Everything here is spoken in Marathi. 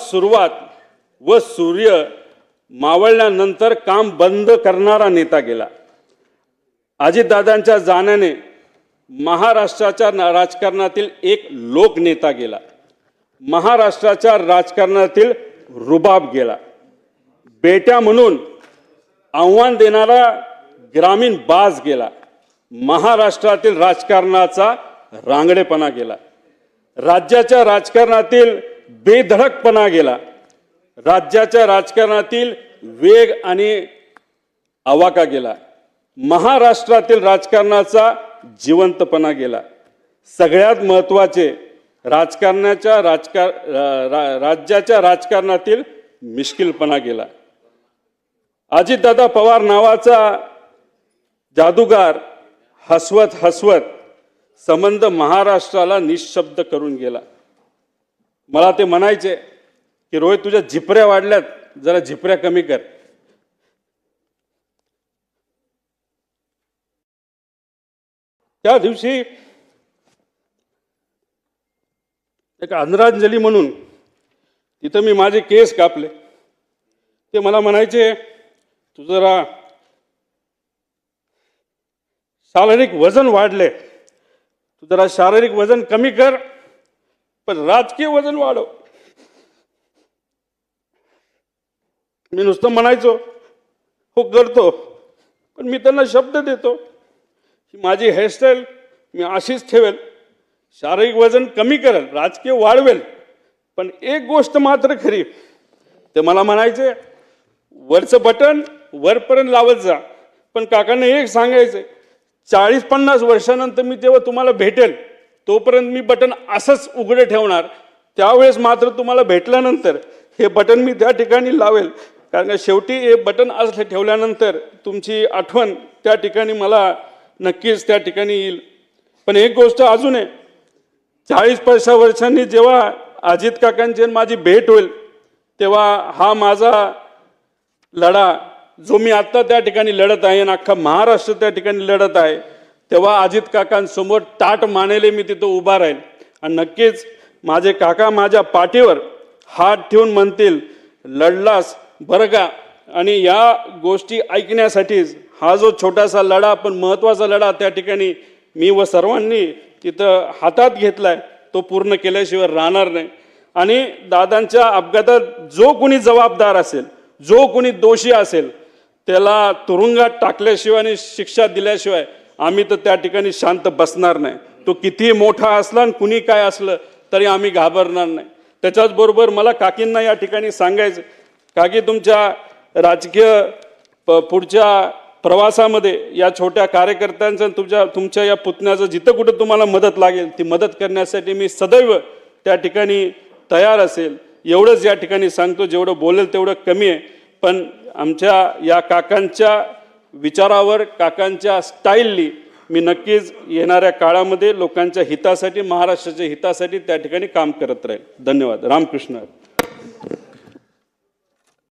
सुरुवात व सूर्य मावळल्यानंतर काम बंद करणारा नेता गेला। अजितदादांच्या जाण्याने महाराष्ट्राच्या राजकारणातील एक लोकनेता गेला। महाराष्ट्राच्या राजकारणातील रुबाब गेला। बेट्या म्हणून आव्हान देणारा ग्रामीण बाज गेला। महाराष्ट्रातील राजकारणाचा रांगडेपणा गेला। राज्याच्या राजकारणातील बेधडकपणा गेला। राज्याच्या राजकारणातील वेग आणि आवाका गेला। महाराष्ट्रातील राजकारणाचा जिवंतपणा गेला। सगळ्यात महत्त्वाचे राज्याच्या राजकारणातील मिश्किलपणा गेला। अजितदादा पवार नावाचा जादूगार हसवत हसवत संबंध महाराष्ट्राला निशब्द करून गेला। मला ते म्हणायचे की रोहित तुझ्या झिपऱ्या वाढल्यात, जरा झिपऱ्या कमी कर। त्या दिवशी एक आदरांजली म्हणून तिथं मी माझे केस कापले। ते मला म्हणायचे तू जरा शारीरिक वजन वाढले, तू जरा शारीरिक वजन कमी कर पण राजकीय वजन वाढव। मी नुसतं म्हणायचो हो करतो, पण मी त्यांना शब्द देतो की माझी हेअरस्टाईल मी अशीच ठेवेल, शारीरिक वजन कमी करेल, राजकीय वाढवेल, पण एक गोष्ट मात्र खरी, ते मला म्हणायचे वरचं बटन वरपर्यंत लावत जा, पण काकांना एक सांगायचं 40-50 वर्षानंतर मी तेव्हा तुम्हाला भेटेल तोपर्यंत मी बटन असंच उघडे ठेवणार, त्यावेळेस मात्र तुम्हाला भेटल्यानंतर हे बटन मी त्या ठिकाणी लावेल, कारण शेवटी हे बटन असं ठेवल्यानंतर तुमची आठवण त्या ठिकाणी मला नक्कीच त्या ठिकाणी येईल। पण एक गोष्ट अजून आहे, 40-50 वर्षांनी जेव्हा अजित काकांची माझी भेट होईल तेव्हा हा माझा लढा जो मी आत्ता त्या ठिकाणी लढत आहे आणि अख्खा महाराष्ट्र त्या ठिकाणी लढत आहे, तेव्हा अजित काकांसमोर ताट मानेले मी तिथं उभा राहील आणि नक्कीच माझे काका माझ्या पाठीवर हात ठेवून म्हणतील लढलास बरं का। आणि या गोष्टी ऐकण्यासाठीच हा जो छोटासा लढा पण महत्त्वाचा लढा त्या ठिकाणी मी व सर्वांनी तिथं हातात घेतलाय तो पूर्ण केल्याशिवाय राहणार नाही। आणि दादांच्या अपघातात जो कोणी जबाबदार असेल, जो कोणी दोषी असेल त्याला तुरुंगात टाकल्याशिवाय आणि शिक्षा दिल्याशिवाय आम्ही तर त्या ठिकाणी शांत बसणार नाही। तो कितीही मोठा असला आणि कुणी काय असलं तरी आम्ही घाबरणार नाही। त्याच्याच बरोबर मला काकींना या ठिकाणी सांगायचं, काकी तुमच्या राजकीय पुढच्या प्रवासामध्ये या छोट्या कार्यकर्त्यांचं तुमच्या या पुतण्याचं जिथं कुठं तुम्हाला मदत लागेल ती मदत करण्यासाठी मी सदैव त्या ठिकाणी तयार असेल। एवढंच या ठिकाणी सांगतो, जेवढं बोलेल तेवढं कमी आहे, पण आमच्या या काकांच्या विचारावर काकांच्या स्टाईलनी मी नक्कीच येणाऱ्या काळामध्ये लोकांच्या हितासाठी, महाराष्ट्राच्या हितासाठी त्या ठिकाणी काम करत राहील। धन्यवाद। रामकृष्ण।